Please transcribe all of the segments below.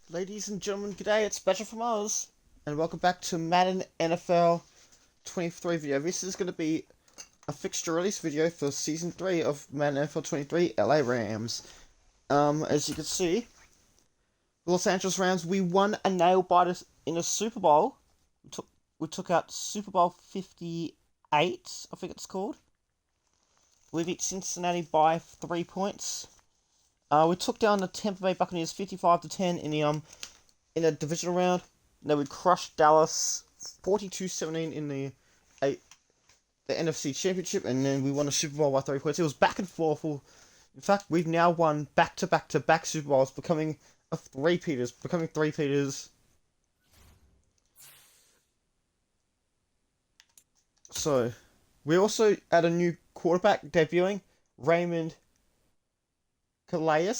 Ladies and gentlemen, g'day, it's Badger from Oz, and welcome back to Madden NFL 23 video. This is going to be a fixture release video for Season 3 of Madden NFL 23 LA Rams. As you can see, the Los Angeles Rams, we won a nail biter in a Super Bowl. We took out Super Bowl 58, I think it's called. We beat Cincinnati by 3 points. We took down the Tampa Bay Buccaneers 55-10 in a divisional round. Then we crushed Dallas 42-17 in the NFC Championship, and then we won a Super Bowl by 3 points. It was back and forth. In fact, we've now won back-to-back Super Bowls, becoming three-peaters. So, we also had a new quarterback debuting, Raymond Calais.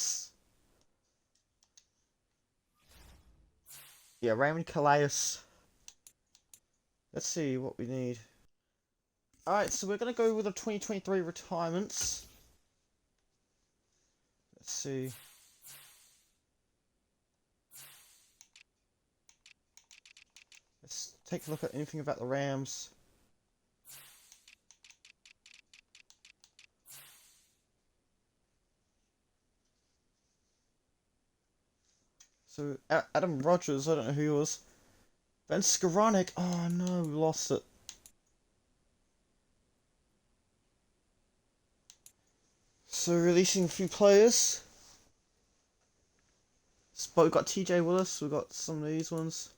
Yeah, Raymond Calais. Let's see what we need. Alright, so we're going to go with the 2023 retirements. Let's see. Let's take a look at anything about the Rams. So, Adam Rogers, I don't know who he was. Ben Skoranek, oh no, we lost it. So, releasing a few players. But we've got TJ Willis, we've got some of these ones.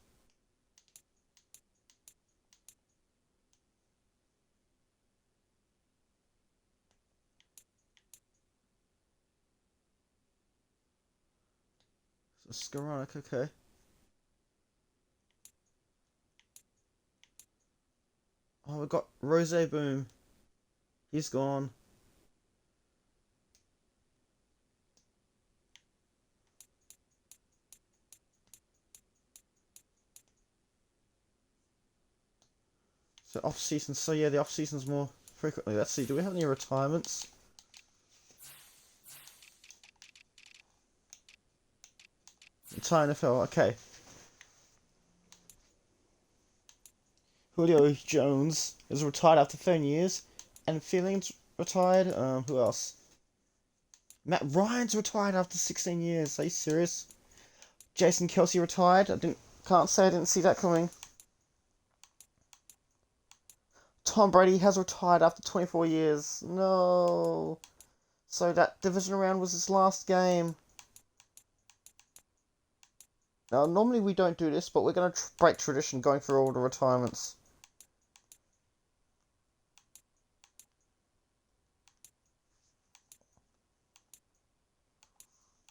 So, Skoranek, okay. Oh, we've got Rose Boom. He's gone. So off season, so yeah, the off season's more frequently. Let's see, do we have any retirements? Entire NFL, okay. Julio Jones is retired after 10 years, and Fielding's retired. Who else? Matt Ryan's retired after 16 years. Are you serious? Jason Kelsey retired. Can't say I didn't see that coming. Tom Brady has retired after 24 years. No. So that divisional round was his last game. Now, normally we don't do this, but we're going to break tradition going through all the retirements.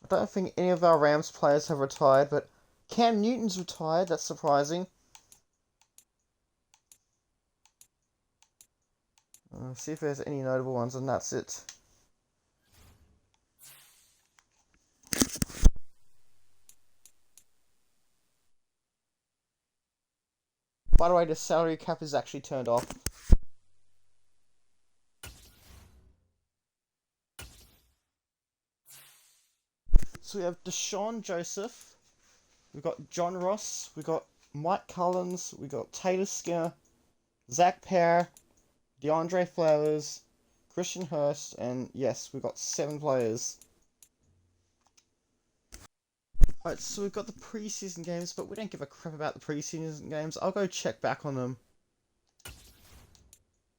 I don't think any of our Rams players have retired, but Cam Newton's retired. That's surprising. See if there's any notable ones, and that's it. By the way, the salary cap is actually turned off. So we have Deshaun Joseph, we've got John Ross, we've got Mike Collins, we've got Taylor Skinner, Zach Pear, DeAndre Flowers, Christian Hurst, and yes, we've got 7 players. Alright, so we've got the preseason games, but we don't give a crap about the preseason games. I'll go check back on them.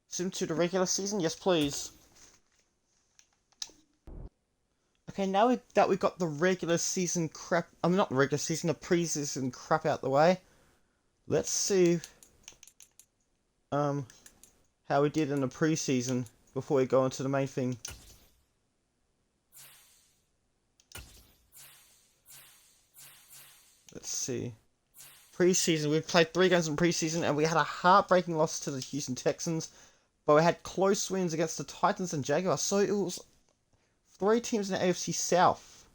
Sim to the regular season? Yes, please. Okay, now that we've got the regular season crap... not the regular season, the preseason crap out the way. Let's see... how we did in the preseason before we go into the main thing. Let's see. Preseason, we played 3 games in preseason, and we had a heartbreaking loss to the Houston Texans, but we had close wins against the Titans and Jaguars, so it was 3 teams in the AFC South,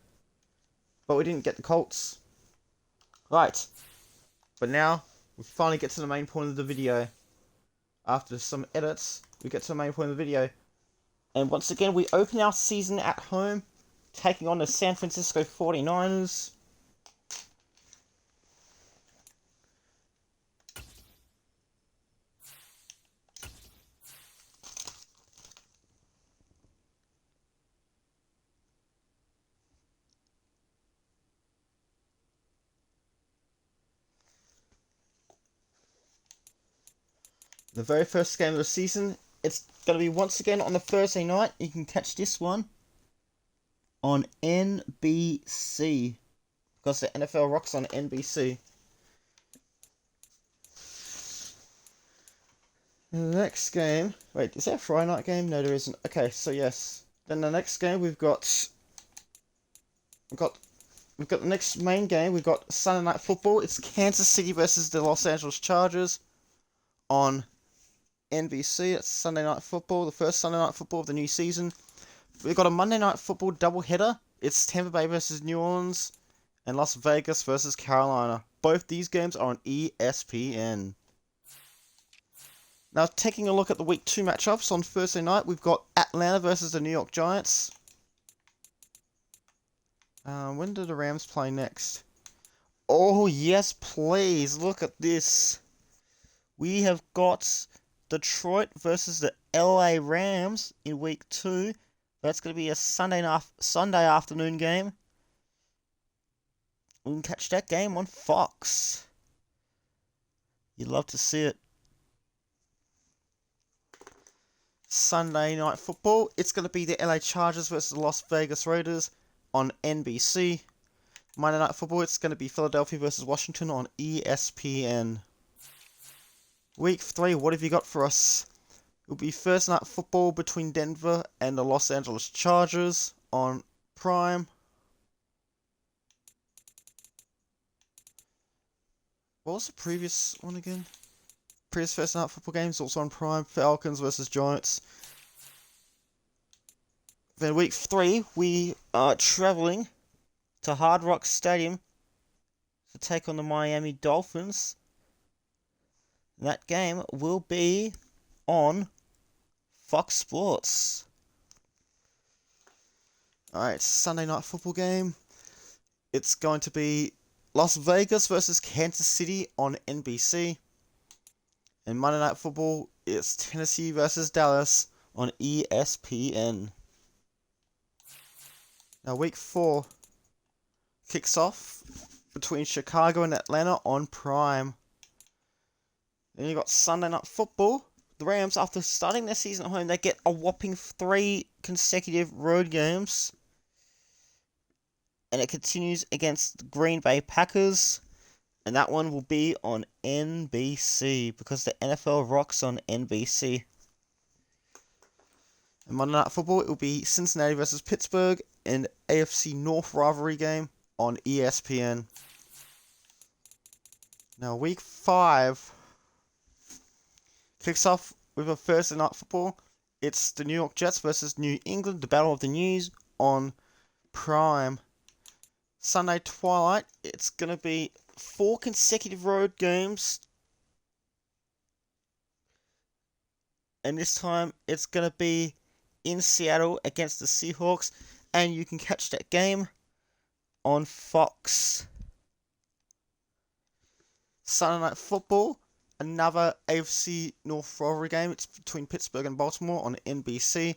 but we didn't get the Colts. Right, but now we finally get to the main point of the video. After some edits, we get to the main point of the video, and once again we open our season at home, taking on the San Francisco 49ers. The very first game of the season. It's going to be once again on the Thursday night. You can catch this one on NBC. Because the NFL rocks on NBC. The next game... Wait, is that a Friday night game? No, there isn't. Okay, so yes. Then the next game we've got the next main game. We've got Sunday Night Football. It's Kansas City versus the Los Angeles Chargers on NBC. It's Sunday Night Football, the first Sunday Night Football of the new season. We've got a Monday Night Football doubleheader. It's Tampa Bay versus New Orleans and Las Vegas versus Carolina. Both these games are on ESPN. Now, taking a look at the Week 2 matchups on Thursday night, we've got Atlanta versus the New York Giants. When do the Rams play next? Oh, yes, please. Look at this. We have got Detroit versus the LA Rams in Week 2. That's going to be a Sunday afternoon game. We can catch that game on Fox. You'd love to see it. Sunday Night Football. It's going to be the LA Chargers versus the Las Vegas Raiders on NBC. Monday Night Football, it's going to be Philadelphia versus Washington on ESPN. Week 3, what have you got for us? It'll be Thursday Night Football between Denver and the Los Angeles Chargers on Prime. What was the previous one again? Previous Thursday Night Football games also on Prime. Falcons versus Giants. Then week 3, we are travelling to Hard Rock Stadium to take on the Miami Dolphins. That game will be on Fox Sports. Alright, Sunday Night Football game. It's going to be Las Vegas versus Kansas City on NBC. And Monday Night Football, it's Tennessee versus Dallas on ESPN. Now, week 4 kicks off between Chicago and Atlanta on Prime. Then you got Sunday Night Football. The Rams, after starting their season at home, they get a whopping 3 consecutive road games. And it continues against the Green Bay Packers. And that one will be on NBC because the NFL rocks on NBC. And Monday Night Football, it will be Cincinnati versus Pittsburgh and AFC North rivalry game on ESPN. Now, week 5 kicks off with a Thursday Night Football. It's the New York Jets versus New England, the Battle of the News on Prime. Sunday twilight, it's going to be 4 consecutive road games. And this time, it's going to be in Seattle against the Seahawks. And you can catch that game on Fox. Sunday Night Football, another AFC North rivalry game. It's between Pittsburgh and Baltimore on NBC.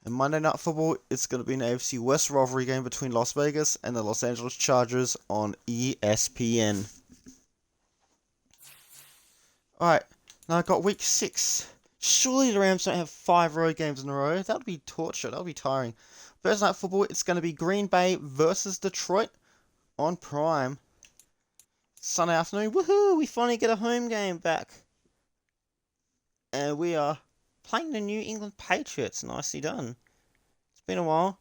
And Monday Night Football, it's going to be an AFC West rivalry game between Las Vegas and the Los Angeles Chargers on ESPN. Alright, now I've got week 6. Surely the Rams don't have 5 road games in a row. That would be torture. That would be tiring. Thursday Night Football, it's going to be Green Bay versus Detroit on Prime. Sunday afternoon, woohoo! We finally get a home game back. And we are playing the New England Patriots. Nicely done. It's been a while.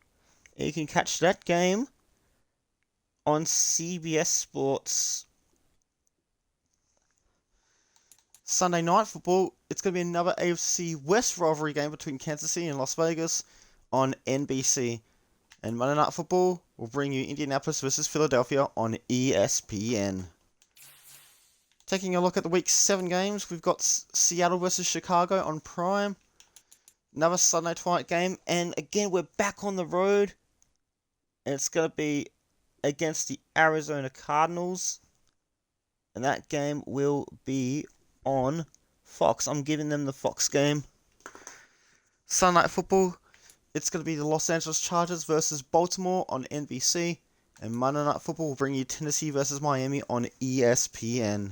You can catch that game on CBS Sports. Sunday Night Football, it's going to be another AFC West rivalry game between Kansas City and Las Vegas on NBC. And Monday Night Football will bring you Indianapolis versus Philadelphia on ESPN. Taking a look at the Week 7 games, we've got Seattle versus Chicago on Prime. Another Sunday twilight game. And again, we're back on the road. And it's going to be against the Arizona Cardinals. And that game will be on Fox. I'm giving them the Fox game. Sunday Night Football, it's going to be the Los Angeles Chargers versus Baltimore on NBC. And Monday Night Football will bring you Tennessee versus Miami on ESPN.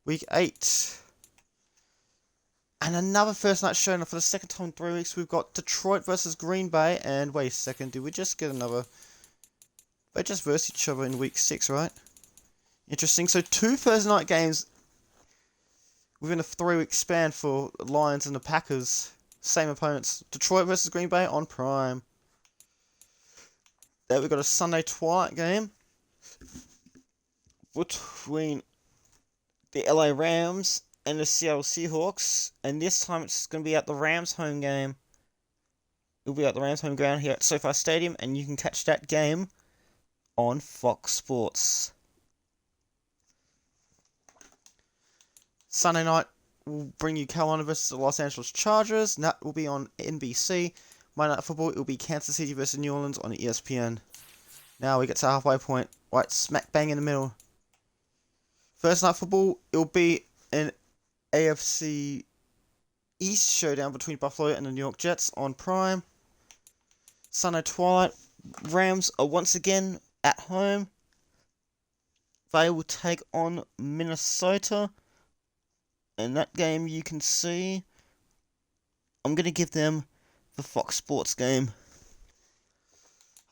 Week 8. And another first night showdown for the second time in 3 weeks. We've got Detroit versus Green Bay. And wait a second, did we just get another? They just versed each other in week 6, right? Interesting. So 2 first night games within a 3-week span for Lions and the Packers. Same opponents. Detroit versus Green Bay on Prime. There we've got a Sunday twilight game between the LA Rams and the Seattle Seahawks. And this time it's going to be at the Rams home game. It'll be at the Rams home ground here at SoFi Stadium. And you can catch that game on Fox Sports. Sunday night will bring you Carolina versus the Los Angeles Chargers, and that will be on NBC. Monday Night Football, it will be Kansas City versus New Orleans on ESPN. Now we get to halfway point, right smack bang in the middle. First Night Football, it will be an AFC East showdown between Buffalo and the New York Jets on Prime. Sunday Twilight, Rams are once again at home. They will take on Minnesota. And that game you can see, I'm going to give them the Fox Sports game.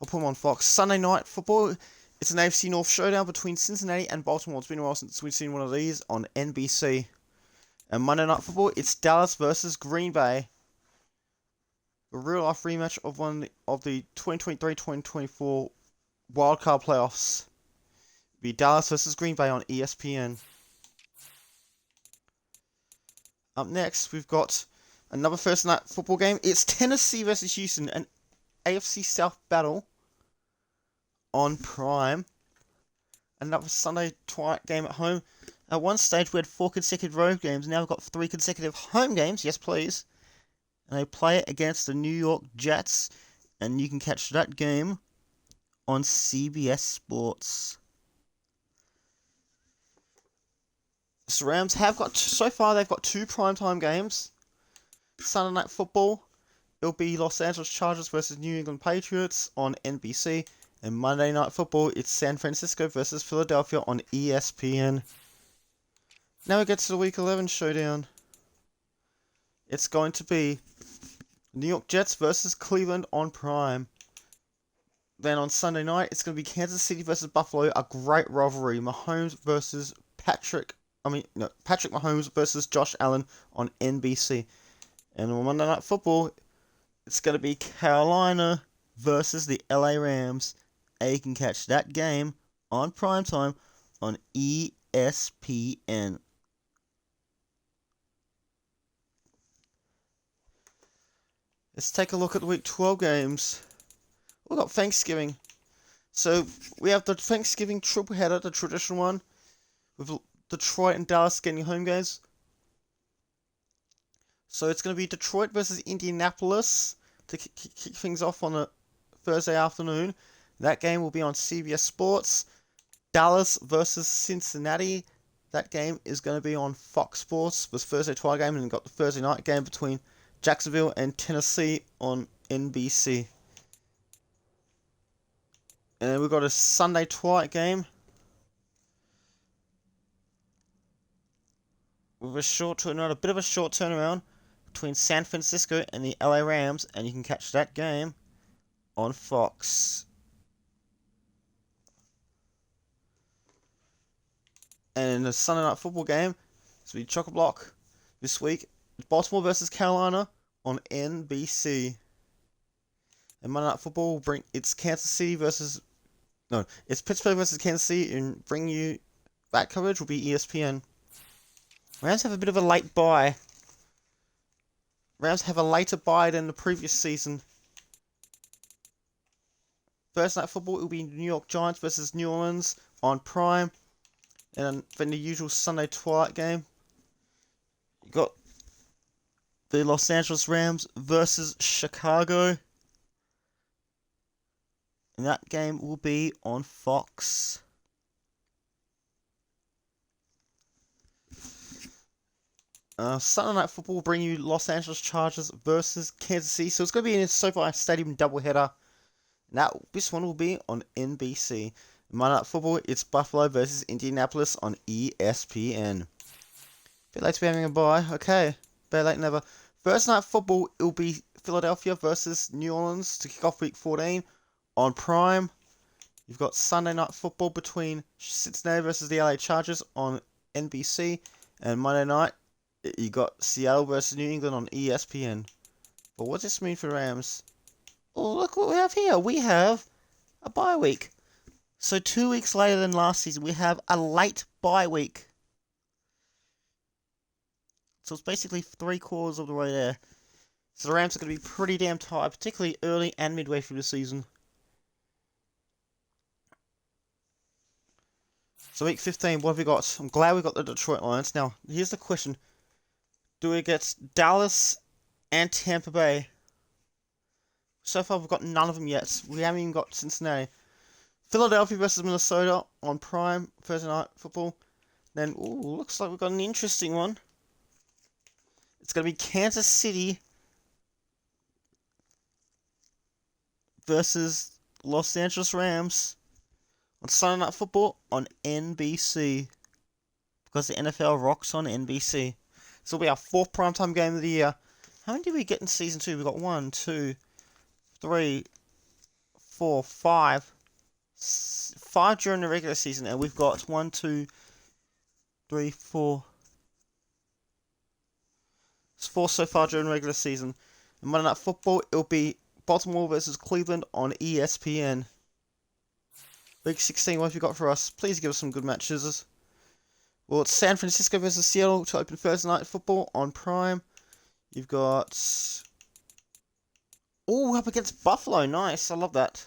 I'll put them on Fox. Sunday Night Football, it's an AFC North showdown between Cincinnati and Baltimore. It's been a while since we've seen one of these on NBC. And Monday Night Football, it's Dallas versus Green Bay. A real-life rematch of one of the 2023-2024 wildcard playoffs. It'll be Dallas versus Green Bay on ESPN. Up next, we've got another first night football game. It's Tennessee versus Houston, an AFC South battle on Prime. Another Sunday twilight game at home. At one stage, we had 4 consecutive road games. Now we've got 3 consecutive home games. Yes, please. And they play it against the New York Jets. And you can catch that game on CBS Sports. The Rams have got, so far they've got 2 primetime games. Sunday Night Football, it'll be Los Angeles Chargers versus New England Patriots on NBC. And Monday Night Football, it's San Francisco versus Philadelphia on ESPN. Now we get to the Week 11 showdown. It's going to be New York Jets versus Cleveland on Prime. Then on Sunday night, it's going to be Kansas City versus Buffalo, a great rivalry. Patrick Mahomes versus Josh Allen on NBC. And on Monday Night Football, it's going to be Carolina versus the LA Rams. And you can catch that game on primetime on ESPN. Let's take a look at the Week 12 games. We've got Thanksgiving. So we have the Thanksgiving triple header, the traditional one, with Detroit and Dallas getting home games. So it's going to be Detroit versus Indianapolis to kick things off on a Thursday afternoon. That game will be on CBS Sports. Dallas versus Cincinnati. That game is going to be on Fox Sports. The Thursday twilight game, and we've got the Thursday night game between Jacksonville and Tennessee on NBC. And then we've got a Sunday twilight game with a bit of a short turnaround between San Francisco and the LA Rams, and you can catch that game on Fox. And the Sunday Night Football game, it's the chock-a-block this week. Baltimore versus Carolina on NBC. And Monday Night Football will bring it's Pittsburgh versus Kansas City, and bring you that coverage will be ESPN. Rams have a bit of a late bye. Rams have a later bye than the previous season. Thursday Night Football, it will be New York Giants versus New Orleans on Prime. And then the usual Sunday twilight game. You got the Los Angeles Rams versus Chicago. And that game will be on Fox. Sunday Night Football will bring you Los Angeles Chargers versus Kansas City. So it's going to be in a SoFi Stadium doubleheader. This one will be on NBC. Monday Night Football, it's Buffalo versus Indianapolis on ESPN. Bit late to be having a bye. Okay. better late than never. Thursday night football, it'll be Philadelphia versus New Orleans to kick off week 14 on Prime. You've got Sunday night football between Cincinnati versus the LA Chargers on NBC. And Monday night, you got Seattle versus New England on ESPN. But what does this mean for Rams? Oh, look what we have here. We have a bye week. So 2 weeks later than last season, we have a late bye week. So it's basically 3/4 of the way there. So the Rams are going to be pretty damn tired, particularly early and midway through the season. So week 15, what have we got? I'm glad we got the Detroit Lions. Now, here's the question. Do we get Dallas and Tampa Bay? So far, we've got none of them yet. We haven't even got Cincinnati. Philadelphia versus Minnesota on Prime, Thursday night football. Then, looks like we've got an interesting one. It's going to be Kansas City versus Los Angeles Rams on Sunday Night Football on NBC. Because the NFL rocks on NBC. So it'll be our 4th primetime game of the year. How many did we get in Season 2? We got 1, 2, 3, 4, 5. 5 during the regular season. And we've got 1, 2, 3, 4. It's 4 so far during the regular season. And Monday Night Football, it'll be Baltimore versus Cleveland on ESPN. Week 16, what have you got for us? Please give us some good matches. Well, it's San Francisco versus Seattle to open Thursday Night Football on Prime. You've got... up against Buffalo. Nice, I love that.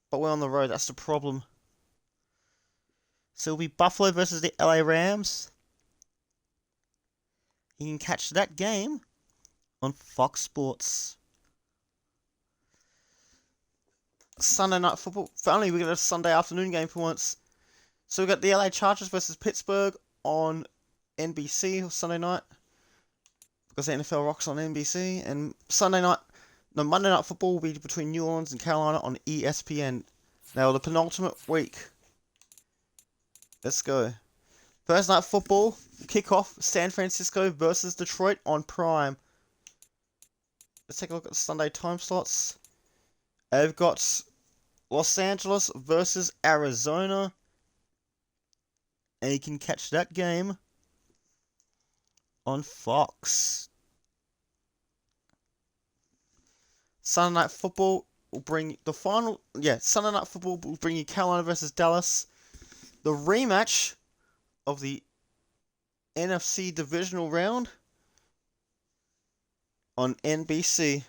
But we're on the road, that's the problem. So it'll be Buffalo versus the LA Rams. You can catch that game on Fox Sports. Sunday Night Football. Finally, we got a Sunday afternoon game for once. So we got the LA Chargers versus Pittsburgh on NBC Sunday night. Because the NFL rocks on NBC. And Monday Night Football will be between New Orleans and Carolina on ESPN. Now, the penultimate week. Let's go. Thursday Night Football, kickoff, San Francisco versus Detroit on Prime. Let's take a look at the Sunday time slots. I've got Los Angeles versus Arizona. And you can catch that game on Fox. Sunday Night Football will bring the final... Sunday Night Football will bring you Carolina versus Dallas. The rematch of the NFC Divisional Round on NBC.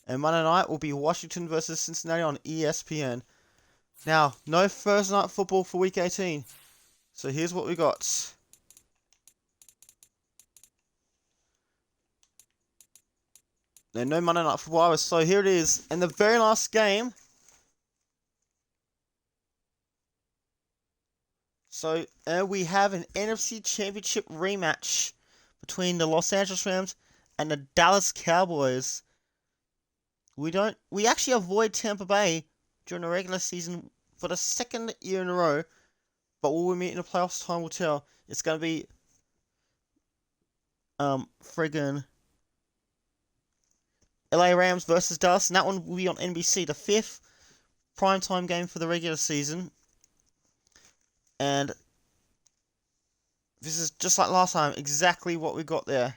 And Monday night will be Washington versus Cincinnati on ESPN. Now, no Thursday Night Football for Week 18. So here's what we got. No Monday Night Football. So here it is. And the very last game. So we have an NFC Championship rematch between the Los Angeles Rams and the Dallas Cowboys. We actually avoid Tampa Bay during the regular season for the 2nd year in a row. But will we meet in the playoffs? Time will tell. It's going to be friggin' LA Rams versus Dallas. And that one will be on NBC. The 5th primetime game for the regular season. And this is just like last time, exactly what we got there.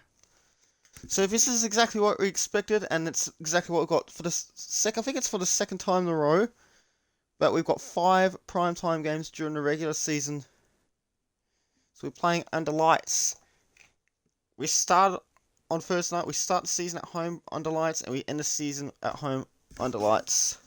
So this is exactly what we expected, and it's exactly what we got for the I think it's for the 2nd time in a row. But we've got 5 primetime games during the regular season. So we're playing under lights. We start on Thursday night. We start the season at home under lights, and we end the season at home under lights.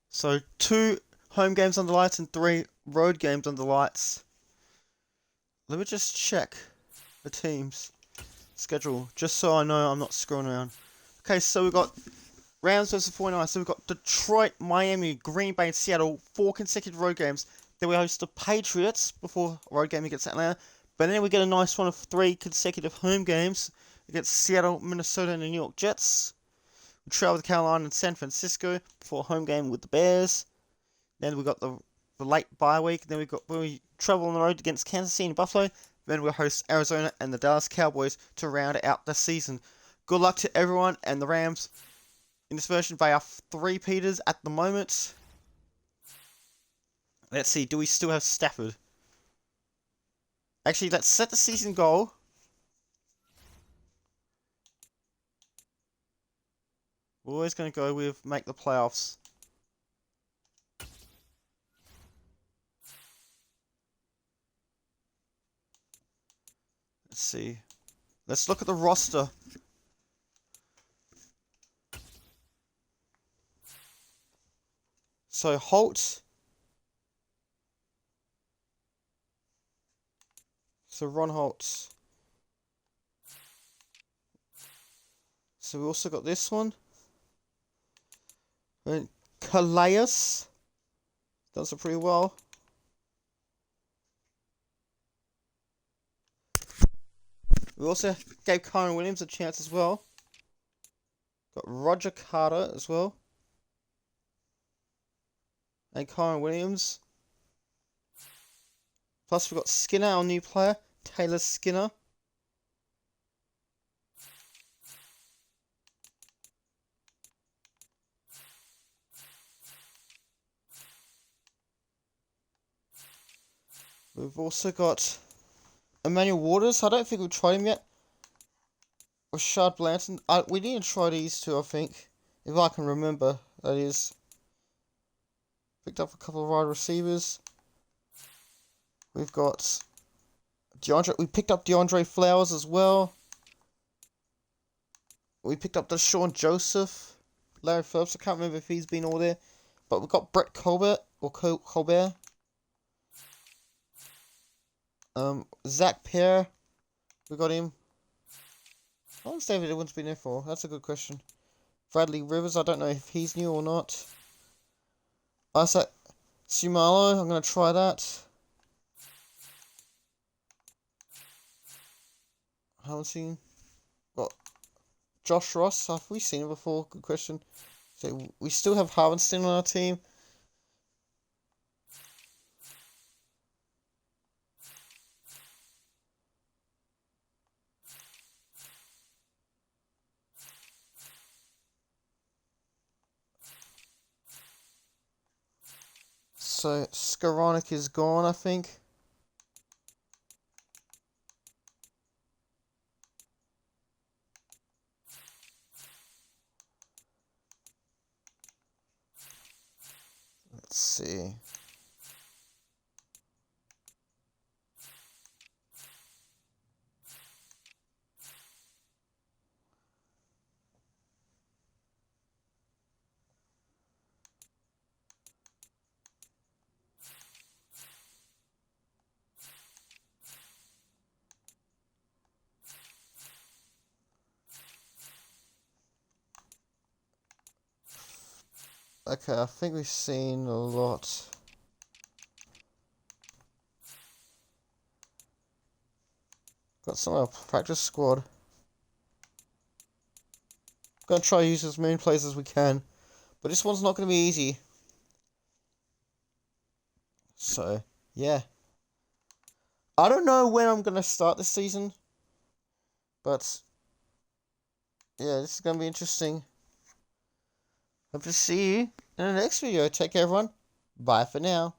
So 2 home games under lights and 3 road games under lights. Let me just check the team's schedule, just so I know I'm not screwing around. Okay, so we've got Rams versus 49ers. So we've got Detroit, Miami, Green Bay, and Seattle. 4 consecutive road games. Then we host the Patriots before a road game against Atlanta. But then we get a nice one of 3 consecutive home games against Seattle, Minnesota, and the New York Jets. We travel to Carolina and San Francisco before a home game with the Bears. Then we got the late bye week. Then we travel on the road against Kansas City and Buffalo. Then we'll host Arizona and the Dallas Cowboys to round out the season. Good luck to everyone, and the Rams in this version, they are 3-peaters at the moment. Let's see, do we still have Stafford? Actually, let's set the season goal. We're always going to go with make the playoffs. Let's see. Let's look at the roster. So Holt. So Ron Holt. So we also got this one. And Calais. Does it pretty well. We also gave Kyron Williams a chance as well. Got Roger Carter as well. And Kyron Williams. Plus we've got Skinner, our new player. Taylor Skinner. We've also got Emmanuel Waters. I don't think we've tried him yet. Rashad Blanton. We need to try these two, I think. If I can remember, that is. Picked up a couple of wide receivers. We've got DeAndre. We picked up DeAndre Flowers as well. We picked up Deshaun Joseph. Larry Phillips. I can't remember if he's been all there. But we've got Brett Colbert. Or Colbert. Zach Pear, we got him. How long's David Edwards been there for? That's a good question. Bradley Rivers, I don't know if he's new or not. Isaac Sumalo, I'm going to try that. I haven't seen. Got Josh Ross, have we seen him before? Good question. So we still have Harvenston on our team. So Skoranek is gone, I think. Let's see. Okay, I think we've seen a lot. Got some of our practice squad. Gonna try to use as many plays as we can. But this one's not gonna be easy. So, yeah. I don't know when I'm gonna start this season. But yeah, this is gonna be interesting. Hope to see you in the next video. Take care, everyone. Bye for now.